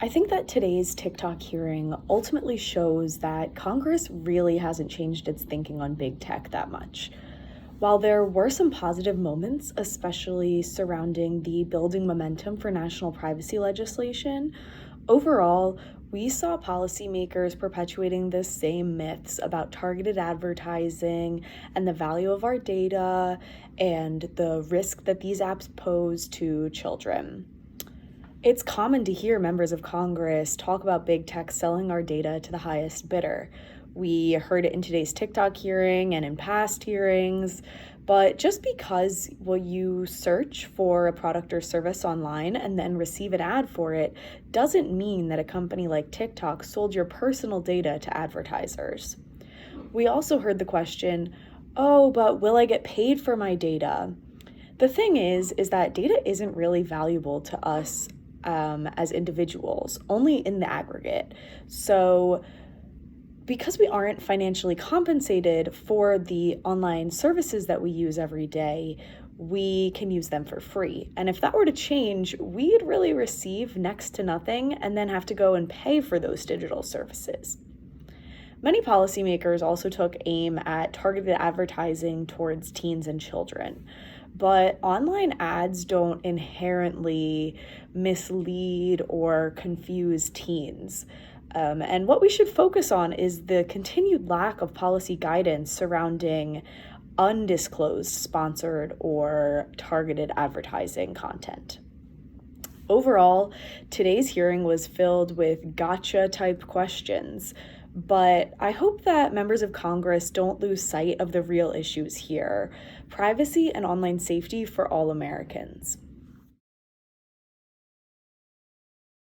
I think that today's TikTok hearing ultimately shows that Congress really hasn't changed its thinking on big tech that much. While there were some positive moments, especially surrounding the building momentum for national privacy legislation, overall, we saw policymakers perpetuating the same myths about targeted advertising and the value of our data and the risk that these apps pose to children. It's common to hear members of Congress talk about big tech selling our data to the highest bidder. We heard it in today's TikTok hearing and in past hearings. But just because you search for a product or service online and then receive an ad for it doesn't mean that a company like TikTok sold your personal data to advertisers. We also heard the question, oh, but will I get paid for my data? The thing is that data isn't really valuable to us as individuals, only in the aggregate. So, because we aren't financially compensated for the online services that we use every day, we can use them for free. And if that were to change, we'd really receive next to nothing and then have to go and pay for those digital services. Many policymakers also took aim at targeted advertising towards teens and children. But online ads don't inherently mislead or confuse teens. And what we should focus on is the continued lack of policy guidance surrounding undisclosed sponsored or targeted advertising content. Overall, today's hearing was filled with gotcha type questions, but I hope that members of Congress don't lose sight of the real issues here: privacy and online safety for all Americans.